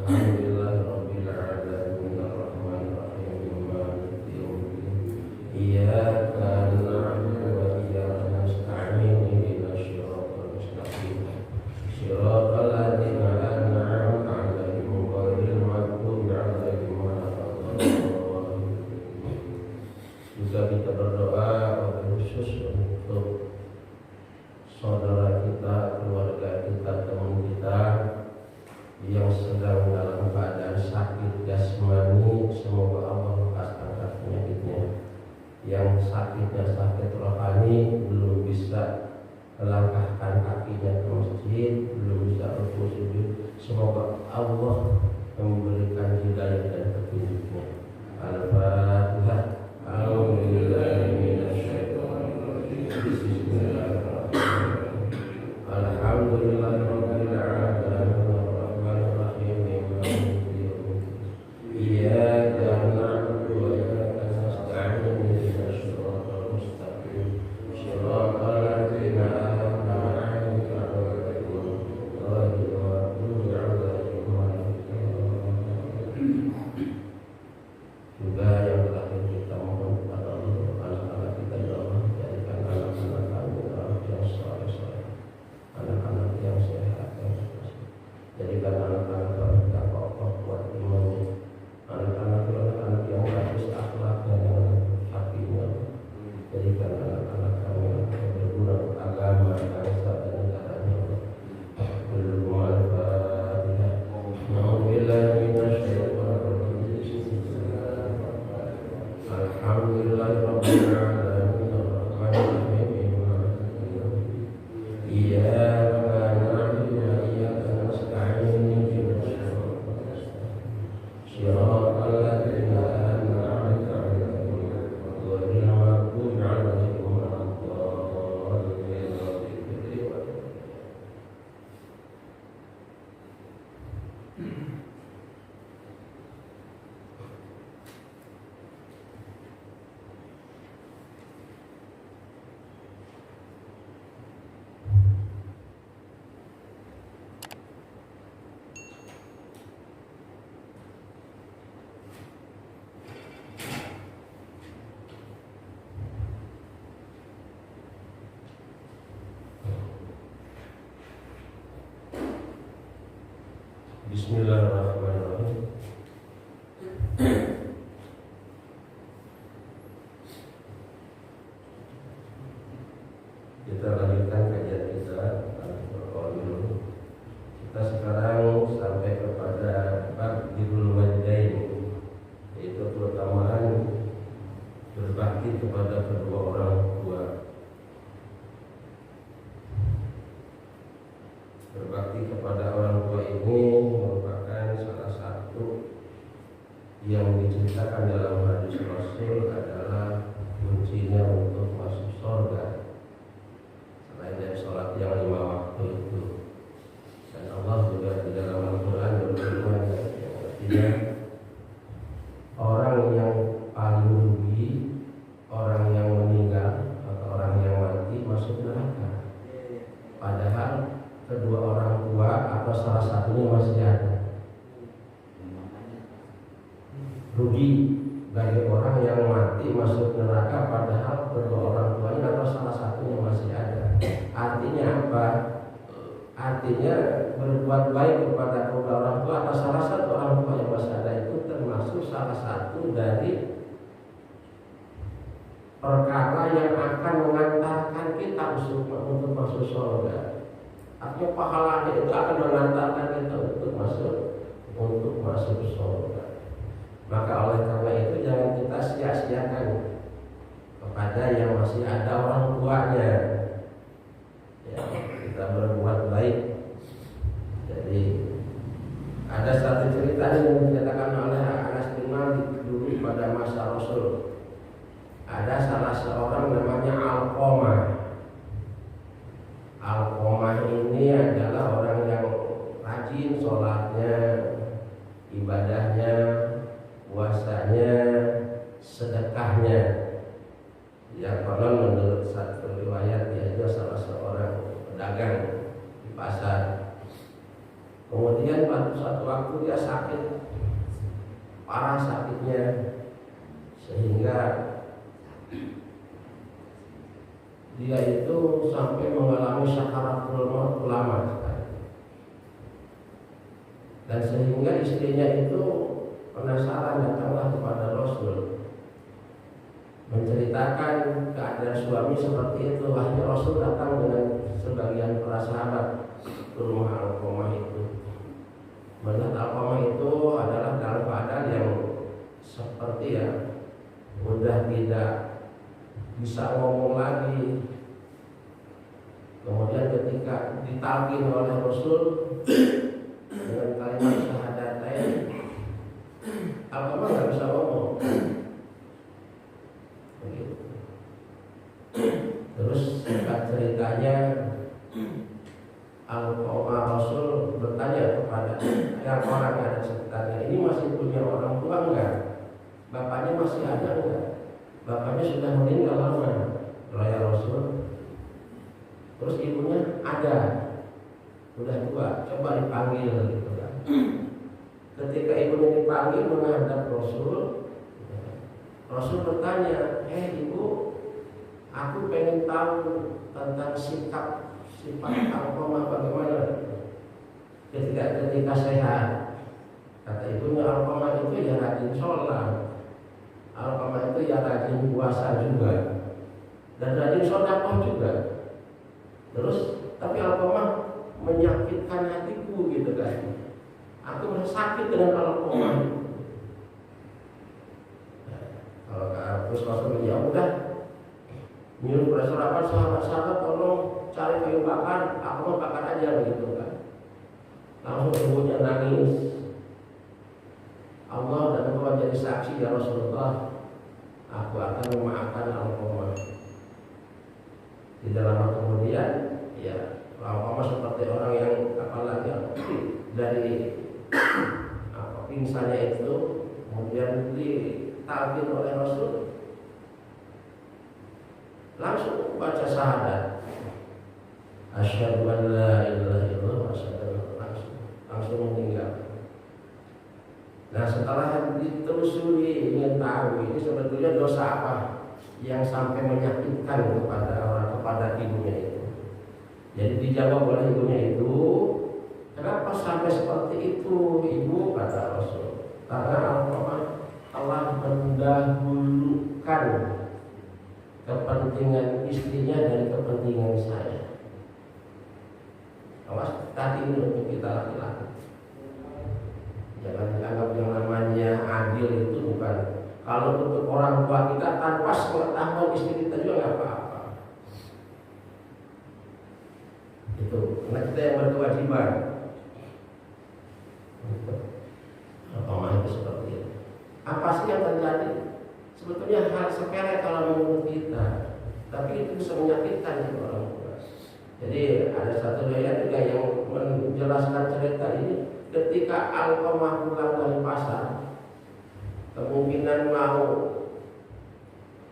Alhamdulillahirabbil alamin arrahmanir rahim maliki yaumiddin iyyaka na'budu wa iyyaka nasta'in ihdinas siratal mustaqim siratal ladzina an'amta 'alaihim ghairil maghdubi 'alaihim waladdallin. Juga kita berdoa khusus untuk saudara kita, keluarga kita, teman kita yang sedang dalam keadaan sakit jasmani, semoga Allah lepaskan penyakitnya. Yang sakitnya sakit rohani, belum bisa melangkahkan kakinya ke masjid, belum bisa rukuk sujud, semoga Allah memberikan hidayah dan petunjuknya. Al-Fatihah. Alhamdulillahirabbil alamin arrahmanir rahim maliki yaumiddin iyyaka na'budu wa iyyaka nasta'in ihdinas siratal mustaqim siratal ladzina an'amta 'alaihim ghairil maghdubi 'alaihim waladdallin. Juga yang terakhir kita mohon kepada Allah, anak-anak kita ya Allah, jadikan anak-anak kami yang soleh-soleh, anak-anak yang sehat, yang sukses. Jadikan anak-anak kami yang kokoh, kuat imannya, anak-anak yang bagus akhlaknya, yang hatinya. Jadikan anak-anak kami yang berguna untuk agama, bangsa dan negaranya. Belum al-Fatihah. Nauzubillahi Alhamdulillahirabbil alamin arrahmanir rahim iyyaka na'budu wa iyyaka nasta'in ihdinas siratal ladzina an'amta 'alaihim ghairil maghdubi 'alaihim waladdallin. Bismillahirrahmanirrahim. Kita lanjutkan kajian kita dulu. Kita sekarang sampai kepada bab birrul walidain, yaitu keutamaan berbakti kepada kedua orang tua. Berbakti kepada orang tua ini merupakan salah satu yang diceritakan dalam hadis Rasul adalah kuncinya untuk masuk surga, selain dari sholat yang 5 waktu itu. Dan Allah juga di dalam Al-Quran berfirman, yang artinya orang yang paling rugi, orang yang meninggal atau orang yang mati masuk neraka, padahal kedua orang tua atau salah satunya masih ada. Rugi bagi orang yang mati masuk neraka padahal kedua orang tuanya atau salah satunya masih ada. Artinya apa? Artinya berbuat baik kepada kedua orang tua atau salah satu orang tua yang masih ada itu termasuk salah satu dari perkara yang akan mengantarkan kita untuk masuk surga. Artinya pahalanya itu akan mengantarkan kita untuk masuk surga. Maka oleh karena itu jangan kita sia-siakan kepada yang masih ada orang tuanya. Ya, kita berbuat baik. Jadi ada satu cerita yang diceritakan oleh Anas bin Malik dulu pada masa Rasul. Ada salah seorang namanya Alqamah. Alqamah ini adalah orang yang rajin sholatnya, ibadahnya, puasanya, sedekahnya. Yang konon menurut satu riwayat dia juga salah seorang pedagang di pasar. Kemudian pada suatu waktu dia sakit, parah sakitnya, sehingga dia itu sampai mengalami sakaratul maut lama. Dan sehingga istrinya itu penasaran, datanglah kepada Rasul menceritakan keadaan suami seperti itu. Akhirnya Rasul datang dengan sebagian para sahabat ke rumah Alqamah itu. Melihat Alqamah itu adalah dalam keadaan yang seperti udah tidak bisa ngomong lagi. Kemudian ketika ditalqin oleh Rasul dengan kalimat syahadatain, Alqamah nggak bisa ngomong. Begitu. Terus singkat ceritanya, Alqamah Rasul bertanya kepada yang orang yang ada sekitarnya, ini masih punya orang tua enggak? Bapaknya masih ada enggak? Bapaknya sudah meninggal lama. Ya Rasul. Terus ibunya ada, udah tua, coba dipanggil gitu kan. Ketika ibunya dipanggil menghadap Rasul, Rasul bertanya, ibu, aku pengen tahu tentang sifat Alqamah bagaimana ketika sehat. Kata ibunya, Alqamah itu ya rajin sholat, Alqamah itu ya rajin puasa juga, dan rajin sedekah juga. Terus tapi Alqamah menyakitkan hatiku gitu kan. Aku merasa sakit dengan Alqamah. Kalau terus Rasul ya udah nyuruh para sahabat tolong cari kayu bakar, aku mau bakar aja begitu kan. Langsung ibunya nangis. Allah dan Engkau jadi saksi ya Rasulullah, aku akan memaafkan Alqamah. Tidak lama kemudian, ya Alqamah seperti orang yang apalagi dari pingsannya itu, kemudian ditalqin oleh Rasul, langsung baca syahadat, asyhadu an la ilaha illallah wa asyhadu anna langsung meninggal. Nah setelah ditelusuri ingin tahu ini sebetulnya dosa apa yang sampai menyakitkan kepada ibunya itu. Jadi dijawab oleh ibunya itu, kenapa sampai seperti itu ibu, kata Rasul? Karena Alqamah telah mendahulukan kepentingan istrinya dari kepentingan saya. Awas, tadi ini untuk kita laki-laki. Jangan dianggap yang namanya adil itu bukan kalau untuk orang tua kita tanpa sepengetahuan istri kita juga nggak apa-apa. Itu karena kita yang berkewajiban. Alqamah itu seperti itu. Apa sih yang terjadi? Sebetulnya hal sepele kalau menurut kita, tapi itu bisa menyakitkan di orang tua. Jadi ada satu riwayat juga yang menjelaskan cerita ini. Ketika Alqamah pulang dari pasar, kemungkinan mau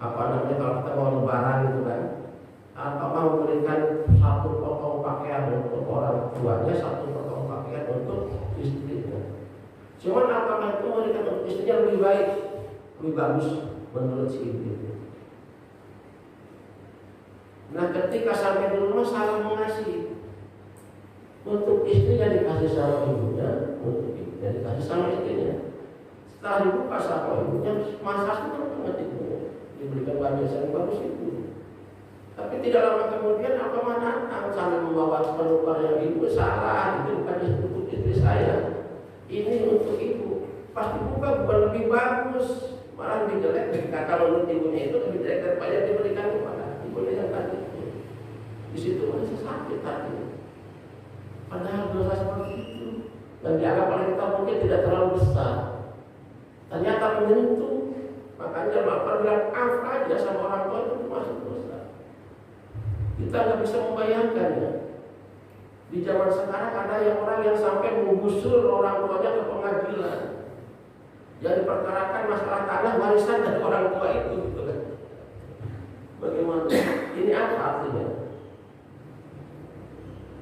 kalau kita mau lebaran itu kan, Alqamah memberikan satu potong pakaian untuk orang tuanya, satu potong pakaian untuk istrinya. Cuman Alqamah itu memberikan untuk istrinya lebih baik, lebih bagus menurut si ibu. Nah ketika sampai di rumah salah mengasih. Untuk istrinya dikasih sama ibunya, untuk ibunya dikasih sama istrinya. Setelah dibuka sama ibunya, masa sudah banget ibunya, diberikan baju yang bagus itu. Tapi tidak lama kemudian Alqamah datang sambil membawa penumpang yang ibu, salah, itu bukan untuk istri saya, ini untuk ibu. Pas dibuka bukan lebih bagus, malah lebih jelek. Kalau menurut ibunya itu lebih jelek daripada yang diberikan kepada ibunya yang tadi. Di situ masih sakit hati. Padahal dosa seperti itu dan dianggap oleh kita mungkin tidak terlalu besar, ternyata menyentuh. Makanya bapak bilang maaf aja sama orang tua itu termasuk dosa. Kita nggak bisa membayangkannya. Di zaman sekarang ada orang yang sampai menggusur orang tuanya ke pengadilan, yang diperkarakan masalah tanah warisan dari orang tua itu, gitu kan? Bagaimana? Ini apa artinya?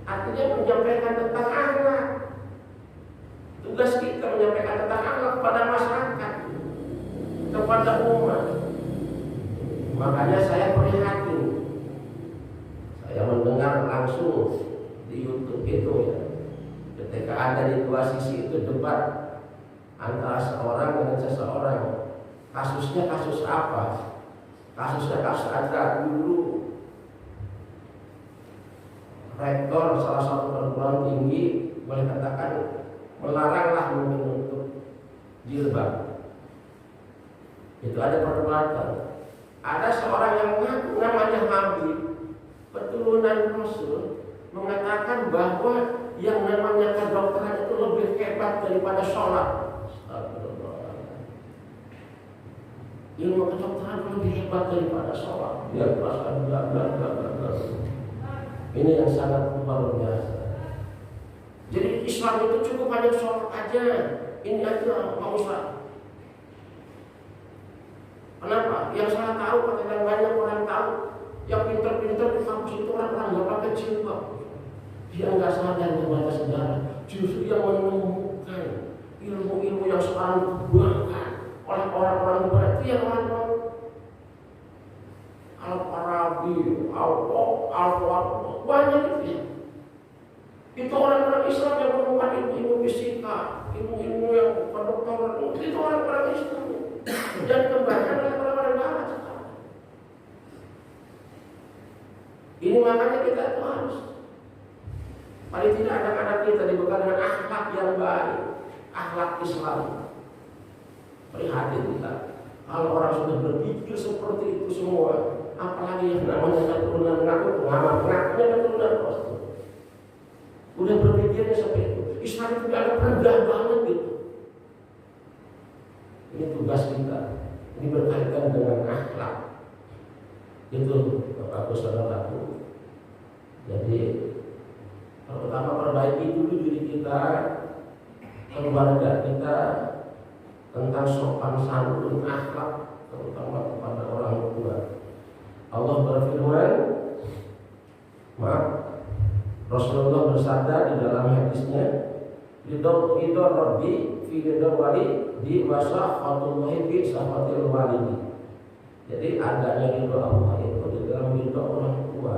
Artinya menyampaikan tentang akhlak. tugas kita menyampaikan tentang akhlak kepada masyarakat, kepada umat. Makanya saya prihatin, saya mendengar langsung di YouTube itu ya, ketika ada di dua sisi itu debat antara seorang dengan seseorang. Kasusnya kasus apa? Kasusnya kasus ada dulu rektor salah satu perguruan tinggi boleh katakan melaranglah menutup jilbab. Itu ada perdebatan. Ada seorang yang mengaku namanya Habib, keturunan Rasul, mengatakan bahwa yang namanya kedokteran itu lebih hebat daripada sholat. Ilmu kedokteran lebih hebat daripada sholat. Dia perasaan bla bla bla bla. Ini yang sangat luar biasa. Jadi Islam itu cukup hanya sholat aja. Ini aja mau usah. Kenapa? Yang saya tahu, yang banyak orang tahu, yang pintar-pintar di kampus itu orang-orang nggak pakai jilbab. Dia nggak sadar membaca sejarah. Justru yang menemukan ilmu-ilmu yang sekarang dikembangkan oleh orang-orang barat itu yang orang-orang Al-Farabi, Al-Farabi, banyak itu ya. Itu orang-orang Islam yang menemukan ilmu fisika, ilmu-ilmu yang kedokteran, itu orang-orang Islam. Dan kembangkan oleh orang-orang barat sekarang. Ini makanya kita itu harus paling tidak anak-anak kita dibekali dengan akhlak yang baik, akhlak Islam. Prihatin kita kalau orang sudah berpikir seperti itu semua, apalagi yang namanya keturunan ngakunya keturunan Rasul. Udah berpikirnya seperti itu. Islam itu agak rendah banget gitu. Ini tugas kita. Ini berkaitan dengan akhlak. Itu Bapak Saudaraku. Jadi pertama perbaiki dulu diri kita, keluarga kita, tentang sopan santun akhlak, terutama kepada orang tua. Allah berfirman, Rasulullah bersabda di dalam hadisnya, ridho Rabbi fi ridho wali di wasahatullahi fi sahatil walidi. Jadi adanya ridho Allah itu di dalam ridho orang tua.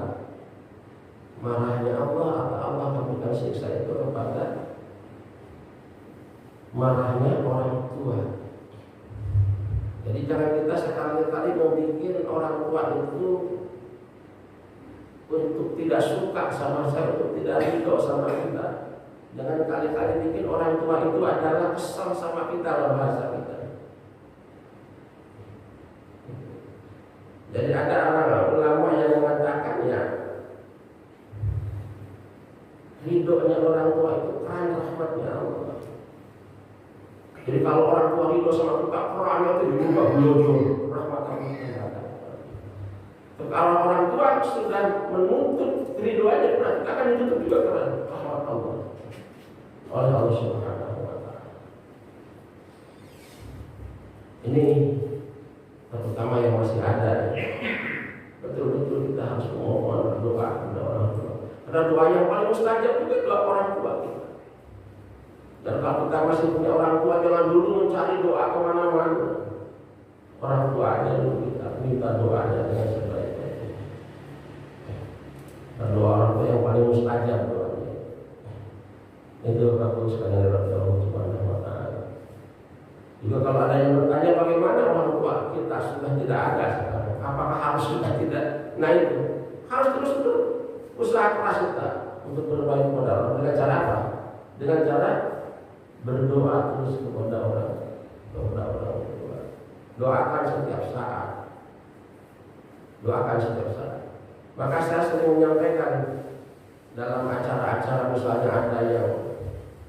Marahnya Allah atau Allah memberikan siksa itu kepada marahnya orang tua. Jadi jangan kita sekali-kali membuat orang tua itu untuk tidak suka sama saya, untuk tidak ridho sama kita. Jangan kali-kali bikin orang tua itu adalah kesal sama kita dalam bahasa kita. Jadi ada orang ulama yang mengatakan ya, ridhonya orang tua itu karena rahmatnya Allah. Jadi kalau orang tua ridho sama kita, Qurannya itu dibuka beliau rahmat Allah. Kalau orang tua sudah menuntut ridho aja, kita akan ditutup juga karena rahmat Allah oleh Allah Subhanahu wa Ta'ala. Ini terutama yang masih ada. Betul-betul kita harus memohon berdoa kepada orang tua. Karena doa yang paling mustajab juga doa orang tua kita. Dan kalau kita masih punya orang tua, jangan dulu mencari doa kemana-mana. Orang tua aja dulu kita minta doanya dengan sebaik-baiknya. Dan doa orang tua yang paling mustajab doanya. Itu bagus sekali dari Allah Subhanahu wa Ta'ala. Juga kalau ada yang bertanya bagaimana orang tua kita sudah tidak ada sekarang, apakah harus sudah tidak? Nah itu harus terus usaha keras kita untuk berbaik kepada Allah. Dengan cara apa? Dengan cara berdoa terus kepada orang tua. Doakan setiap saat. Doakan setiap saat. Maka saya sering menyampaikan dalam acara-acara, misalnya ada yang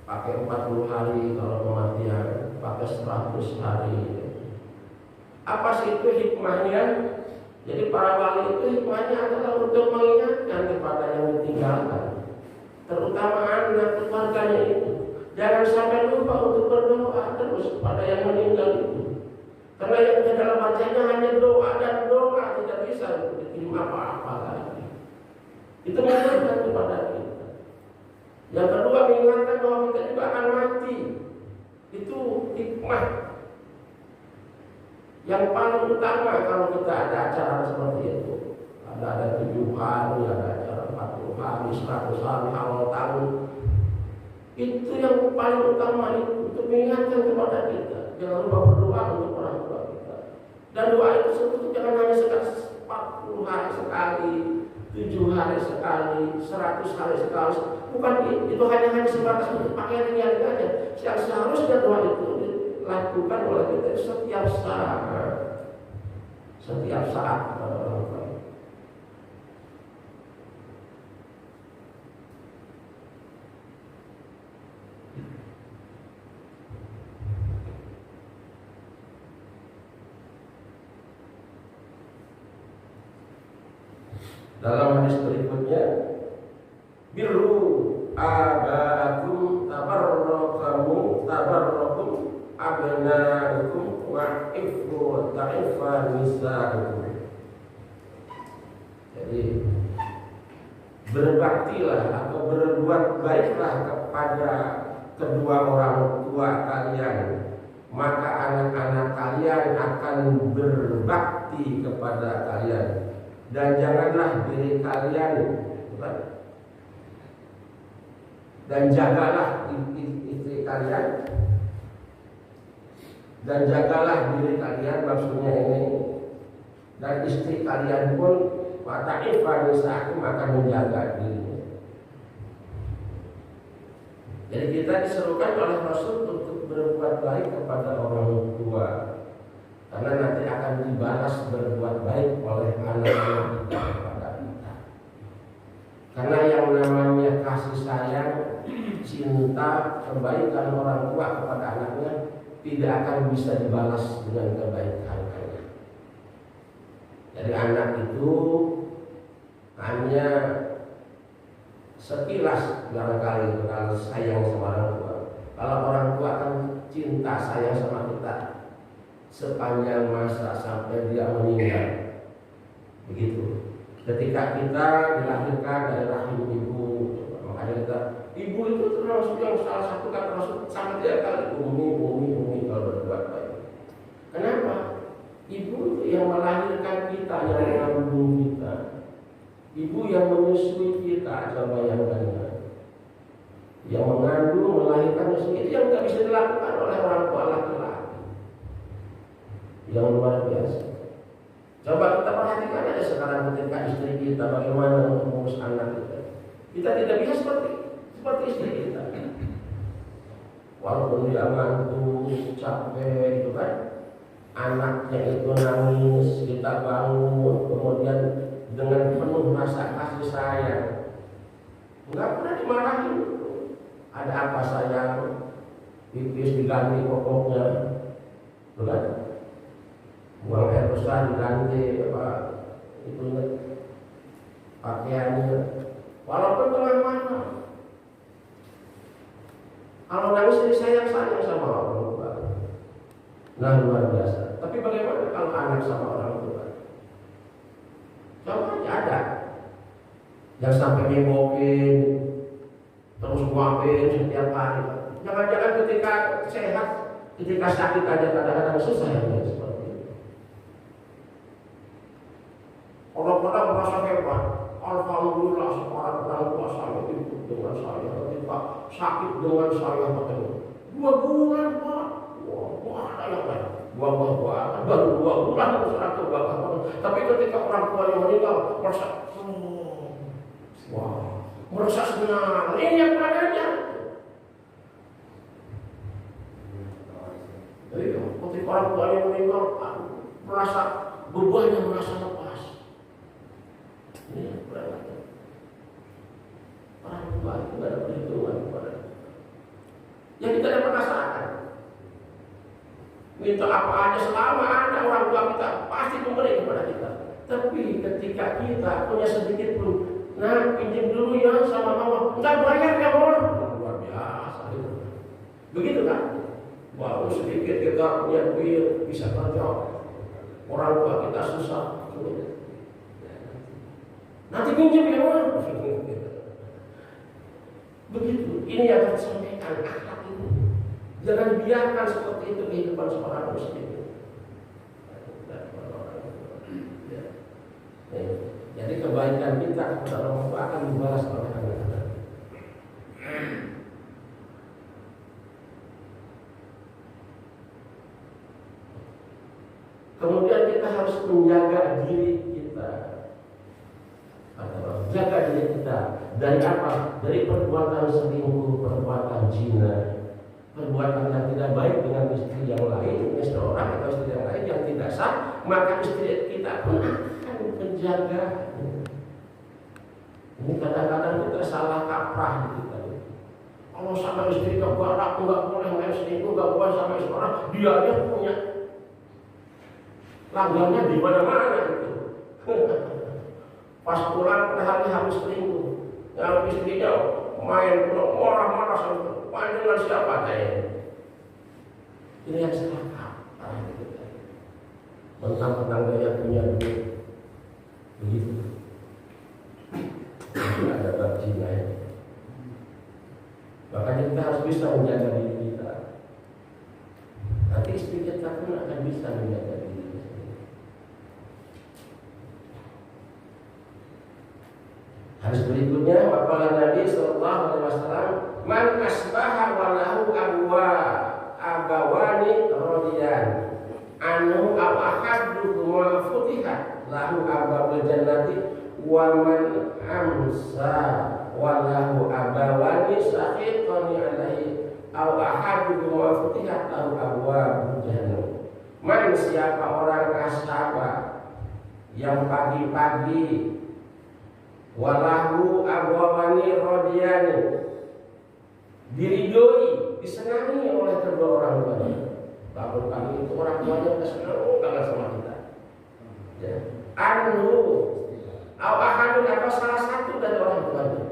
pakai 40 hari kalau kematian, pakai 100 hari. Apa sih itu hikmahnya? Jadi para wali itu hikmahnya adalah untuk mengingatkan kepada yang ditinggalkan, terutama anak keluarganya itu. Jangan sampai lupa untuk berdoa terus kepada yang meninggal itu. Karena yang di dalam bacanya hanya doa dan doa, tidak bisa diterima apa-apa lagi. Itu mengingatkan kepada kita. Yang kedua mengingatkan bahwa kita juga akan mati. lama kalau kita ada acara seperti itu. Ada 7 hari, ada acara 40 hari, 100 hari, awal tahun. Itu yang paling utama itu untuk mengingatkan kepada kita. Jangan lupa berdoa untuk orang tua kita. Dan doa itu sebetulnya jangan hanya sekali 40 hari sekali, 7 hari sekali, 100 hari sekali. Bukan itu hanya sebatas untuk pakaian ringan aja. Yang seharusnya doa itu dilakukan oleh kita setiap saat. Setiap saat kepada orang tua. Dalam hadis berikutnya, birru abaakum tabarrakum abnaukum wa ifu ta'ifa nisa'ukum. Jadi berbaktilah atau berbuat baiklah kepada kedua orang tua kalian, maka anak-anak kalian akan berbakti kepada kalian. Dan janganlah diri kalian, dan jagalah istri kalian, dan jagalah diri kalian, maksudnya ini, dan istri kalian pun wata'ifah nisa'akum akan menjaga dirinya. Jadi kita diserukan oleh Rasul untuk berbuat baik kepada orang tua, karena nanti akan dibalas berbuat baik oleh anak-anak kita kepada kita. Karena yang namanya kasih sayang, cinta, kebaikan orang tua kepada anaknya tidak akan bisa dibalas dengan kebaikannya. Jadi anak itu hanya sekilas barangkali kalau sayang sama orang tua. Kalau orang tua kan cinta sayang sama kita sepanjang masa sampai dia meninggal. Begitu. Ketika kita dilahirkan dari rahim ibu, makanya kita, ibu itu termasuk yang salah satu kata Rasul sama dia kali umi kalau berbuat baik. Kenapa? Ibu itu yang melahirkan kita, yang mengandung kita. Ibu yang menyusui kita, coba bayangkan. Yang mengandung, melahirkan, menyusui itu yang tidak bisa dilakukan oleh orang tua laki-laki. Yang luar biasa. Coba kita perhatikan aja sekarang ketika istri kita bagaimana mengurus anak kita. Kita tidak bisa seperti istri kita. Walaupun dia ngantuk, capek gitu kan, anaknya itu nangis, kita bangun, kemudian dengan penuh rasa kasih sayang, nggak pernah dimarahin. Ada apa sayang? Pipis diganti popoknya, bukan? Buang air besar diganti apa itu pakaiannya, walaupun tengah malam. Kalau nangis jadi sayang sama orang tua. Nah luar biasa. Tapi bagaimana kalau anak sama orang tua? Coba aja ada yang sampai nyemokin, terus nguapin setiap hari. Jangan-jangan ketika sehat, ketika sakit aja kadang-kadang susah ya seperti itu. Orang-orang merasa hebat. Alhamdulillah seorang orang tua saya ikut dengan saya, ketika sakit dengan saya katanya 2 bulan Pak. Wah ada yang lain. Baru 2 bulan satu bapak. Tapi ketika orang tua yang meninggal merasa merasa senang. Ini yang adanya. Jadi ketika orang tua yang meninggal merasa bebannya merasa lepas. Ini berarti orang tua itu tidak ada perhitungan kepada kita. Yang kita dapat rasakan, minta apa aja selama ada orang tua kita pasti memberi kepada kita. Tapi ketika kita punya sedikit pun, nah pinjam dulu ya sama mama, nggak bayar ya bor, luar biasa itu. Begitu kan? Baru sedikit kita punya duit bisa kerja, orang tua kita susah. Nanti pinjam ya bor. Begitu. Ini yang harus disampaikan akhlak itu. Jangan biarkan seperti itu kehidupan seorang muslim. kebaikan kita kepada orang tua akan dibalas oleh anak-anak. Kemudian kita harus menjaga diri kita. Jaga diri kita dari apa? Dari perbuatan selingkuh, perbuatan zina, perbuatan yang tidak baik dengan istri yang lain, istri orang atau istri yang lain yang tidak sah, maka istri kita pun akan menjaga. Ini kadang-kadang kita salah kaprah kita. Kalau sama istri kebarak nggak boleh main selingkuh, nggak boleh sama istri orang, dia aja punya langgannya di mana-mana itu. Pas pulang hari harus selingkuh, yang istrinya main pulang marah-marah sama main dengan siapa saya. Ini yang salah kaprah kita. Mentang-mentang dia punya duit, begitu. Tidak ada bab-zina ya. Makanya kita harus bisa menjaga diri kita. Nanti istri kita pun akan bisa menjaga diri. Hadis berikutnya, waqala Nabi sallallahu alaihi wasallam, man asbaha wa lahu abawani radiyan anu aw ahaduhuma futihat lahu abawul jannati wa man amsa wa lahu abawani sahiqani alaihi aw ahaduhuma futihat lahu abwabul jannah. Man siapa orang asaba yang pagi-pagi walahu abwabani radiyani diridoi, disenangi oleh kedua orang tuanya. Bangun pagi itu orang tuanya senang banget sama kita. Ya. Anu ahadun apa salah satu dari orang tuanya.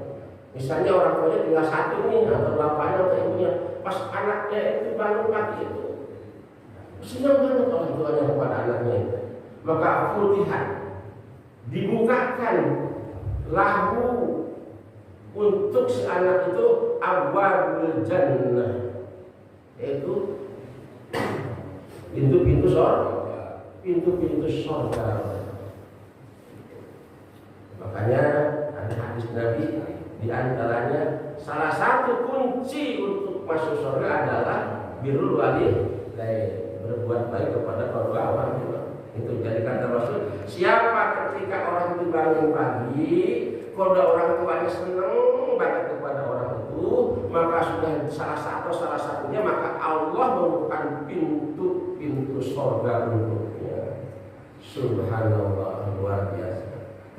Misalnya orang tuanya tinggal satu nih, atau bapaknya atau ibunya, pas anaknya itu bangun pagi itu senang banget orang tuanya kepada anaknya itu. Maka futihat, dibukakan lahu untuk si anak itu abwabul jannah, yaitu pintu-pintu surga, pintu-pintu surga. Makanya ada hadis Nabi, di antaranya salah satu kunci untuk masuk surga adalah birrul walidain, berbuat baik kepada kedua orang tua. Itu jadi kata Rasul, siapa ketika orang itu bangun pagi, kalau orang tuanya senang banget kepada orang itu, maka sudah salah satunya, maka Allah membuka pintu surga untuknya. Subhanallah, luar biasa.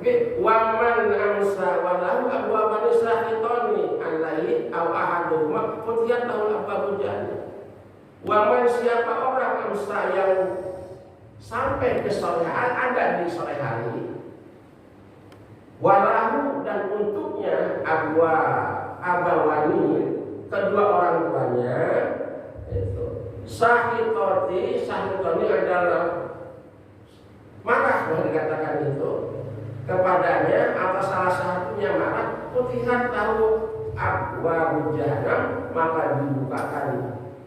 Oke, waman amsa walahu abwaban sahitoni alaihi aw ahaduhuma futihat lahu abwabul jannah. Waman siapa orang amsa yang sampai ke sore hari, ada di sore hari, walahu dan untuknya abawani kedua orang tuanya itu sahitoni adalah marah, boleh dikatakan itu kepadanya atau salah satunya marah, futihat tahu abwabul jahannam, maka dibukakan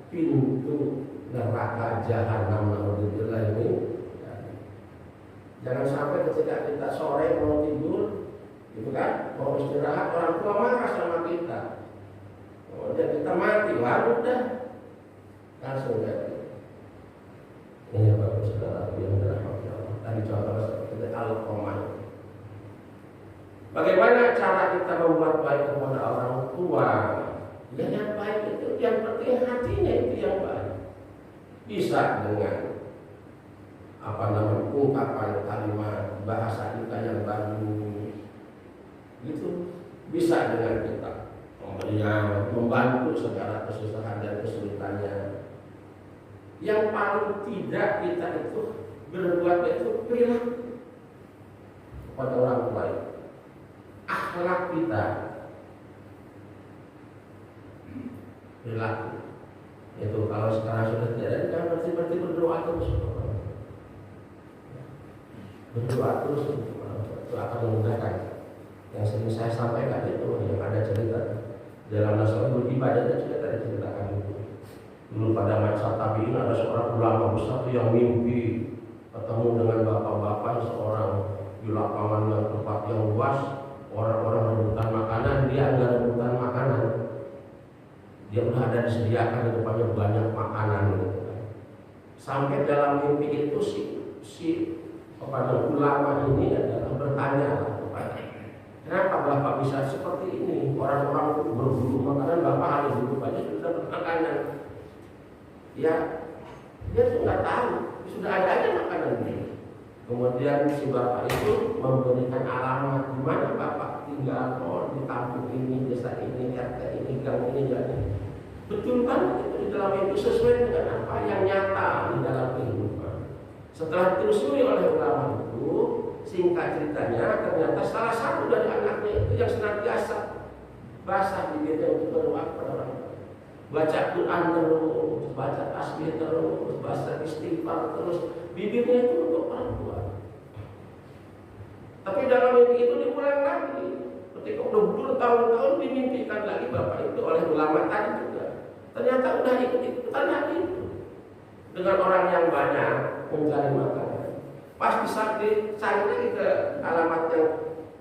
pintu neraka jahanam. Alhamdulillah ini. Jangan sampai ketika kita sore mau tidur, gitu kan, mau istirahat, orang tua marah sama kita. Kemudian kita mati, waduh dah, langsung jadi. Ini bagus saudara yang dirahmati Allah. Tadi contoh seperti Al-Qamah. Bagaimana cara kita membuat baik kepada orang tua? Yang baik itu, yang penting hatinya itu yang baik. Bisa dengan ungkapan kalimat bahasa kita yang bagus, itu bisa dengan kita membantu segala kesusahan dan kesulitannya. Yang paling tidak kita itu berbuat itu perilaku kepada orang lain, akhlak kita, perilaku. Itu kalau sekarang sudah tidak ada, kan berarti berdoa terus. Berdoa terus itu akan memudahkan. Yang sering saya sampaikan itu yang ada cerita dalam Nasaul ibadah, ada cerita diceritakan itu. Dulu pada masa tabi'in ada seorang ulama besar yang mimpi ketemu dengan bapak-bapak seorang di lapangan yang tempat yang luas, orang-orang rebutan makanan, dia nggak rebutan makanan, dia udah ada disediakan di depannya banyak makanan gitu kan. Sampai dalam mimpi itu si kepada ulama ini adalah bertanya kepada, kenapa Bapak bisa seperti ini? Orang-orang berburu makanan, Bapak harus duduk aja sudah bermakanan. Ya, dia tuh nggak tahu, sudah ada aja makanan ini. Kemudian si bapak itu memberikan alamat di mana bapak tinggal, oh di kampung ini, desa ini, RT ini, gang ini, jadi betul kan itu di dalam itu sesuai dengan apa yang nyata di dalam kehidupan. Setelah ditelusuri oleh ulama itu, singkat ceritanya ternyata salah satu dari anaknya itu yang senantiasa basah bibirnya untuk berdoa kepada orang, baca Quran terus, baca tasbih terus, baca istighfar terus, bibirnya itu untuk orang tua. Tapi dalam mimpi itu diulang lagi. Ketika udah bertahun-tahun dimimpikan lagi bapak itu oleh ulama tadi juga. Ternyata udah ikut-ikutan lagi itu dengan orang yang banyak mencari makanan. Pas dicari lagi ke alamat yang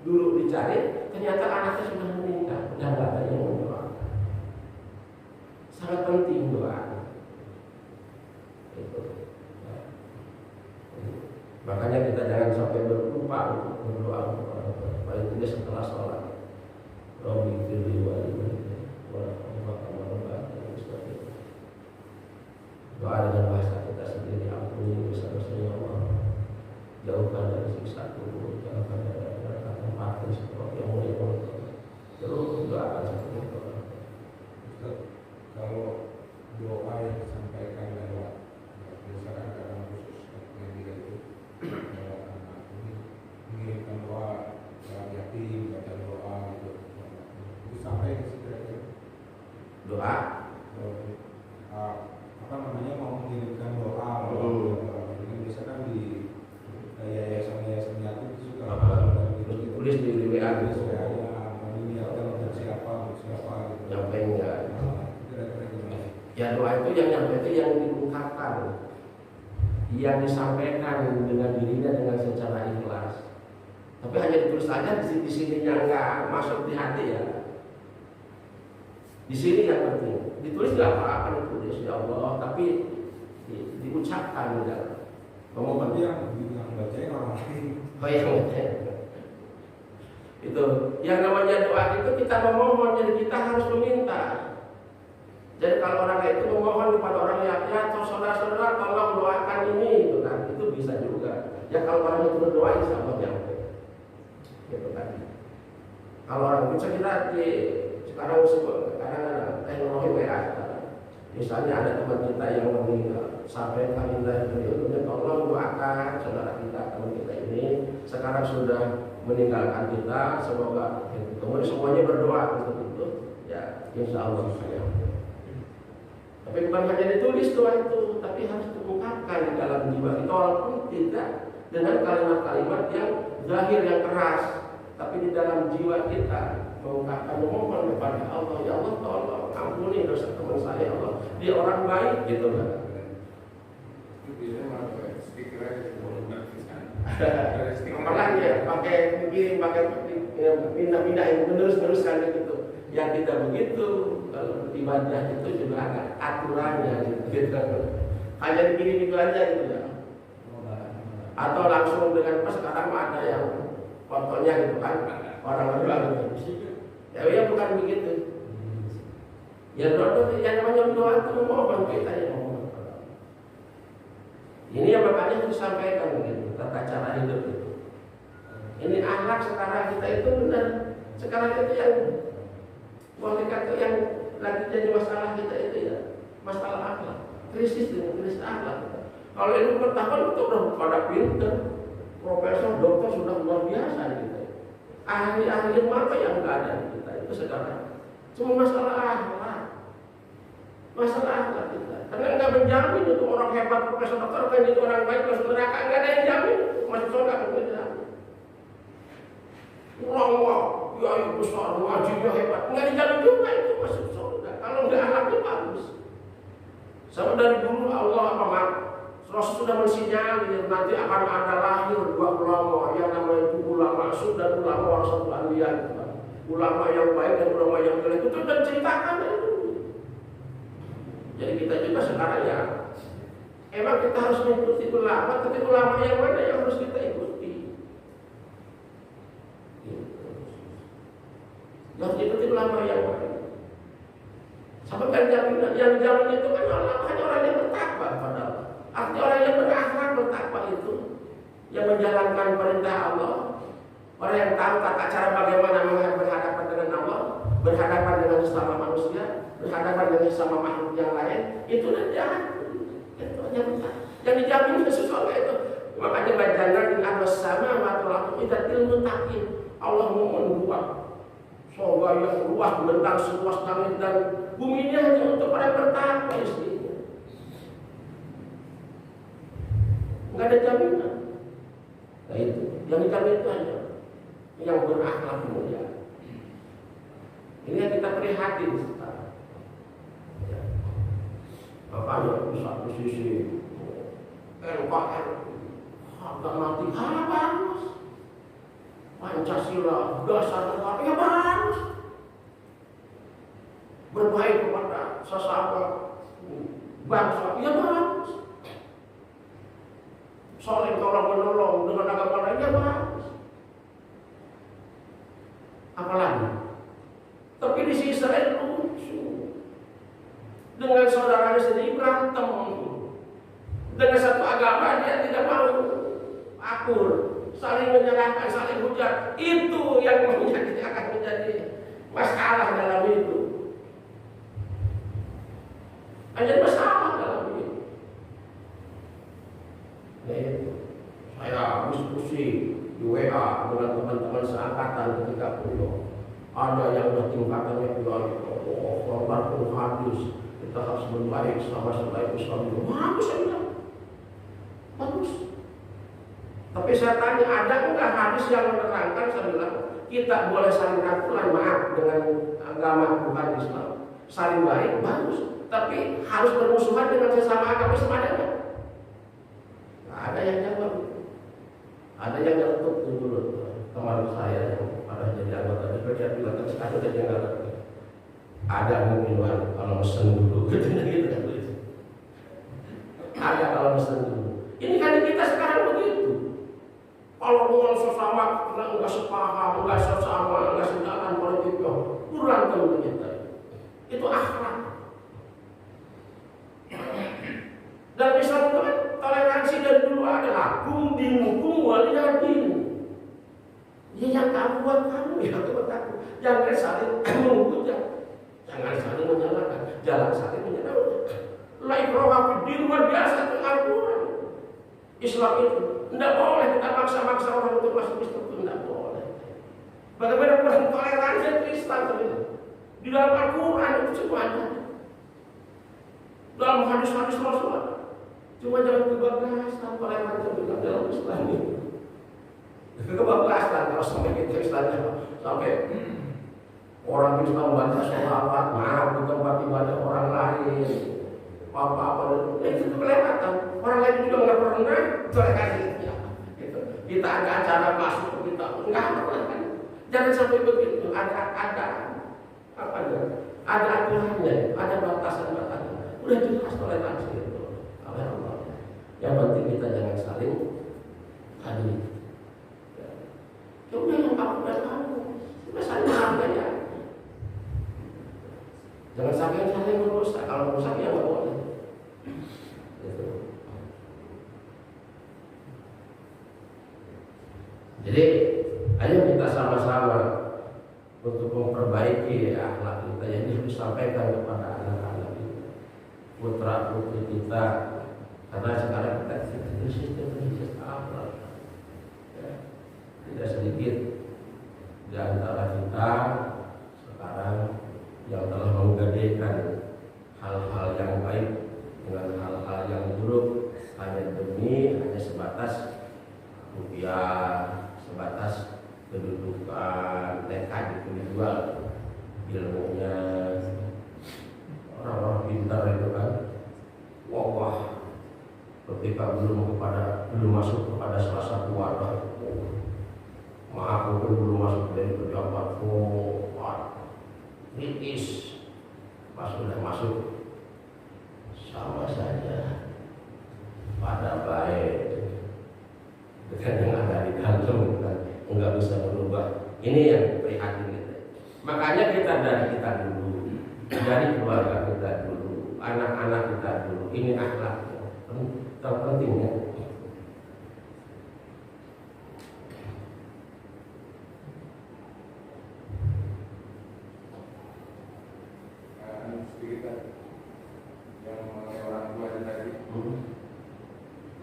dulu dicari, ternyata anaknya sudah meninggal, udah nggak ada yang mendoakan. Sangat penting doa. Itu. Makanya kita jangan sampai berlupa untuk berdoa untuk orang tua. Paling tidak setelah sholat. Rabbi firli walidayya warhamhuma doa dengan bahasa kita sendiri, ampuni dosa-dosanya Allah, jauhkan dari siksa kubur, jauhkan dari neraka tempat seperti yang mulia Allah. Terus doakan seperti itu. Kalau doa yang disampaikan lewat misalkan dalam khusus media itu lewat anak ini mengirimkan doa dalam yatim, baca doa gitu, itu sampai ke situ Doa apa namanya mau mengirimkan doa ini misalkan di yayasan yatim itu suka tulis di WA tulis mengingatkan untuk siapa gitu. Nyampe enggak? Ya doa itu yang nyampe itu yang diungkapkan, yang disampaikan dengan dirinya dengan secara ikhlas. Tapi hanya ditulis saja di sininya enggak masuk di hati ya. Di sini yang penting. Ditulis nggak apa-apa, ditulis ya Allah, tapi diucapkan di dalam. Ngomong yang bacain orang lain. Oh yang bacain. Itu yang namanya doa itu kita memohon, jadi kita harus meminta. Jadi kalau orang itu memohon kepada orang yang ya saudara-saudara tolong doakan ini, itu kan itu bisa juga. Ya kalau orang itu berdoa insya Allah nyampe. Gitu kan. Kalau orang bisa kita sekarang ada teknologi WA. Misalnya ada teman kita yang meninggal, sampaikan beliau tolong doakan saudara kita, teman kita ini sekarang sudah meninggalkan kita, semoga kemudian semuanya berdoa untuk itu, ya insya Allah saya. Tapi bukan hanya ditulis doa itu, tapi harus diungkapkan di dalam jiwa kita, walaupun tidak dengan kalimat-kalimat yang zahir yang keras, tapi di dalam jiwa kita mengungkapkan memohon kepada Allah, ya Allah tolong ampuni dosa teman saya, Allah dia orang baik gitu kan. Itu biasanya malah pakai stiker aja sebelum gratisan. Apalagi ya pakai kirim, pakai pindah-pindah yang menerus-teruskan gitu. Yang tidak begitu, kalau ibadah itu juga ada aturannya gitu. Hanya dikirim itu aja gitu ya. Atau langsung dengan pas sekarang ada yang fotonya gitu kan, orang-orang gitu. Ya bukan begitu. Ya doa yang namanya doa itu memohon kita yang memohon. Ini yang makanya disampaikan begitu, tata cara hidup itu. Ini akhlak sekarang kita itu benar. Sekarang itu yang kualitas itu yang lagi jadi masalah kita itu ya masalah akhlak, krisis akhlak. Kalau itu bertahun itu udah pada pinter, profesor, dokter sudah luar biasa gitu. Ahli-ahli apa yang nggak ada di kita itu sekarang cuma masalah akhlak, kita. Karena nggak menjamin itu orang hebat profesor dokter kan jadi orang baik masuk neraka, nggak ada yang jamin masuk surga kan nggak jamin. Orang ya itu besar wajibnya hebat, nggak dijamin juga itu masuk surga kalau nggak akhlaknya bagus. Sama dari dulu Allah Rasul sudah mensinyalir nanti akan ada lahir dua ulama yang namanya itu ulama sud dan ulama warasatul anbiya. Ulama yang baik dan ulama yang jelek itu sudah diceritakan itu. Jadi kita juga sekarang ya emang kita harus mengikuti ulama, tapi ulama yang mana yang harus kita ikuti? Gitu. Harus ikuti ulama yang mana? Sampai kan yang jamin itu kan hanya orang yang bertakwa kepada Allah. Artinya orang yang berakhlak bertakwa itu yang menjalankan perintah Allah, orang yang tahu tata cara bagaimana berhadapan dengan Allah, berhadapan dengan sesama manusia, berhadapan dengan sesama makhluk yang lain, itu nanti yang dijamin Yesus Allah itu. Makanya bacanya di atas sama waktu kita ilmu takin Allah mau membuat surga yang luas membentang seluas langit dan bumi ini hanya untuk para bertakwa istrinya. Nggak ada jaminan. Nah itu yang dijamin itu hanya yang berakhlak mulia. Ini yang kita prihatin sekarang. Ya. Makanya di satu sisi NKR harga mati bagus, Pancasila dasar negara ya bagus, berbaik kepada sesama bangsa ya bagus, saling tolong menolong dengan agama lain ya bagus. Apalagi, tapi di sisi lain lucu. Dengan saudaranya sendiri berantem. Dengan satu agama dia tidak mau akur, saling menyalahkan, saling hujat. Itu yang akan menjadi masalah dalam itu. Ada masalah dalam itu. Nah itu, saya diskusi di WA dengan teman-teman seangkatan ketika kuliah. Ada yang udah tingkatannya bilang, korban pun hadis. Kita harus berbaik sama selain Islam itu. Bagus saya bilang. Bagus. Tapi saya tanya, ada enggak hadis yang menerangkan, saya bilang, kita boleh saling rangkulan, maaf, dengan agama bukan Islam. Saling baik, bagus. Tapi harus bermusuhan dengan sesama agama semadanya. Nah, ada yang jawab. Ada yang nyeletuk dulu teman saya yang pada jadi anggota DPR bilang, tapi sekarang udah dia nggak ngerti. Ada mungkin kalau mesen dulu gitu kan. Ada kalau mesen dulu. Ini kan kita sekarang begitu. Kalau dengan sesama nggak sepaham, nggak sesama, nggak sejalan politiknya, kurang tahu kita. Itu akhlak. Dan Islam itu kan toleransi dari dulu adalah kum dinukum waliyadin. Ya yang kamu buat kamu, ya buat aku. Jangan saling menghujat. Jangan saling menyalahkan, jangan saling menyalahkan. La ikraha fid luar biasa itu Al-Quran. Islam itu tidak boleh kita maksa-maksa orang untuk masuk Islam, itu tidak boleh. Bagaimana kurang toleransi itu Islam itu. Di dalam Al-Quran itu semuanya. Dalam hadis-hadis Rasulullah. Cuma jangan kebablasan toleransi juga dalam Islam itu. Kebablasan kalau sampai kita Islamnya sampai orang Islam baca sholawat, maaf di tempat ibadah orang lain, apa-apa itu kelewatan. Orang lain juga nggak pernah toleransi. Gitu. Kita ada acara masuk kita nggak kan? Jangan sampai begitu. Ada apa ya? Ada aturannya, ada batasan-batasan. Udah jelas toleransi itu. Allah. Yang penting kita jangan saling adil. Coba yang kamu kita saling menghargai. Jangan sampai saling merusak. Kalau merusak ya nggak boleh. Gitu. Jadi ayo kita sama-sama untuk memperbaiki akhlak kita yang disampaikan kepada anak-anak kita, putra putri kita. Karena sekarang kita sistem akhlak. Ya. Tidak sedikit di antara kita sekarang yang telah menggadekan hal-hal yang baik dengan hal-hal yang buruk hanya sebatas rupiah, sebatas kedudukan, tekad itu dijual, ilmunya. Orang-orang pintar itu kan, wah, seperti ketika belum masuk kepada salah satu wadah, aku belum masuk dari pejabat, kritis. Pas sudah masuk sama saja, pada baik dengan yang ada di kantung kan, nggak bisa berubah. Ini yang prihatin kita. Makanya kita dari kita dulu, dari keluarga kita dulu, anak-anak kita dulu. Ini akhlaknya terpenting ya. Sedikit yang mengenai orang tua tadi.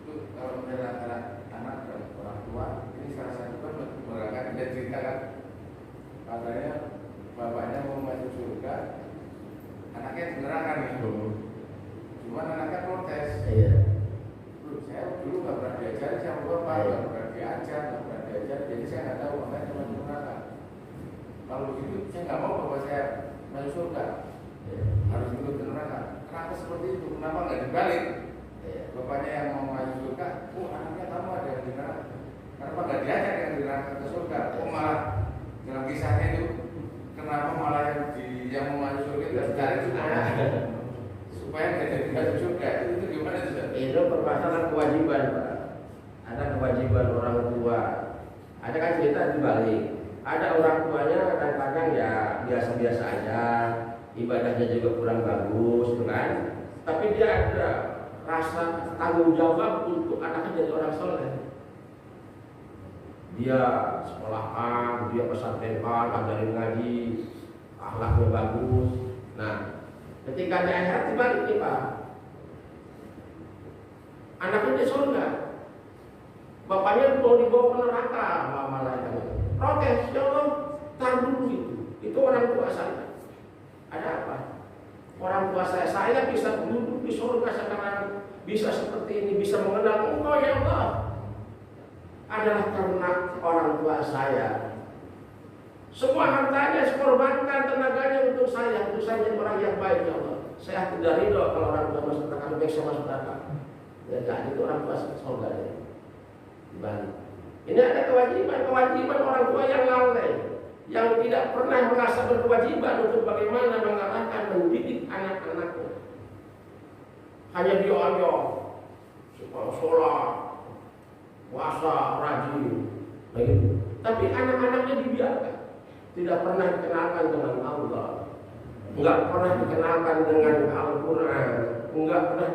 Itu kalau antara anak dan orang tua ini salah satu kan menerangkan dan ceritakan katanya bapaknya mau masuk surga, anaknya menerangkan nih. Cuman anaknya protes. Iya. Saya dulu nggak pernah diajar sama bapak, nggak pernah diajar, nggak pernah diajar, jadi saya nggak tahu makanya cuma menerangkan. Kalau begitu saya nggak mau bapak saya masuk surga. Harus ikut neraka. Kenapa seperti itu? Kenapa nggak dibalik? Bapaknya yang mau masuk surga, anaknya kamu ada yang di neraka. Kenapa nggak diajak yang di neraka ke surga? Malah dalam kisahnya itu, kenapa malah yang mau masuk surga itu dicari supaya nggak jadi masuk surga? Itu gimana itu? Itu permasalahan kewajiban, Pak. Ada kewajiban orang tua. Ada kan cerita dibalik. Ada orang tuanya kadang-kadang ya biasa-biasa aja. Ibadahnya juga kurang bagus, kan? Tapi dia ada rasa tanggung jawab untuk anaknya jadi orang soleh. Dia sekolahan, dia pesantrenkan, ajarin ngaji, akhlaknya bagus. Nah, ketika di akhirat dibalik nih Pak, anaknya di surga, bapaknya mau dibawa ke neraka, malaikatnya protes, ya Allah, tahan dulu itu orang tua saya. Ada apa? Orang tua saya bisa duduk di surga sekarang, bisa seperti ini, bisa mengenal Engkau ya Allah. Adalah karena orang tua saya. Semua hartanya dikorbankan, tenaganya untuk saya jadi orang yang baik ya Allah. Saya tidak ridho kalau orang tua masuk neraka, lebih saya masuk neraka. Ya enggak, itu orang tua surga ya. Ini ada kewajiban orang tua yang lalai, yang tidak pernah merasa berkewajiban untuk bagaimana mengarahkan mendidik anak-anaknya. Hanya dia sholat, puasa, rajin, begitu. Tapi anak-anaknya dibiarkan, tidak pernah dikenalkan dengan Allah, enggak pernah dikenalkan dengan Al-Quran, enggak pernah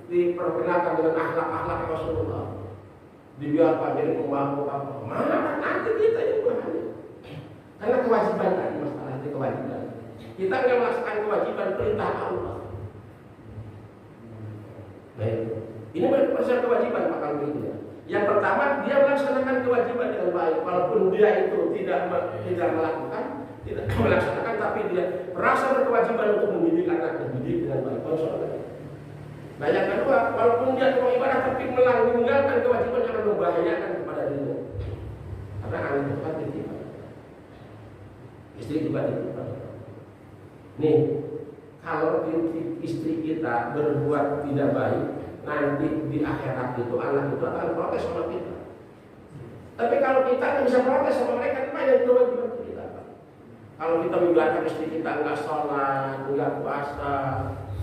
diperkenalkan dengan akhlak-akhlak Rasulullah. Dibiarkan jadi pemabuk apa? Mana nanti kita yang berani. Karena kewajiban tadi, masalah itu kewajiban. Kita nggak melaksanakan kewajiban perintah Allah. Baik, ini masalah kewajiban Pak kalau itu ya. Yang pertama dia melaksanakan kewajiban dengan baik, walaupun dia itu tidak melakukan, tidak melaksanakan, tapi dia merasa berkewajiban untuk mendidik anaknya, didik dengan baik. Nah yang kedua, walaupun dia mau ibadah tapi meninggalkan kewajiban yang membahayakan kepada dirinya. Karena anak itu kan dititipkan. Istri juga dititipkan. Nih, kalau istri kita berbuat tidak baik, nanti di akhirat itu anak itu akan protes sama kita. Tapi kalau kita nggak bisa protes sama mereka, apa yang kewajiban kita? Kalau kita membiarkan istri kita nggak sholat, nggak puasa,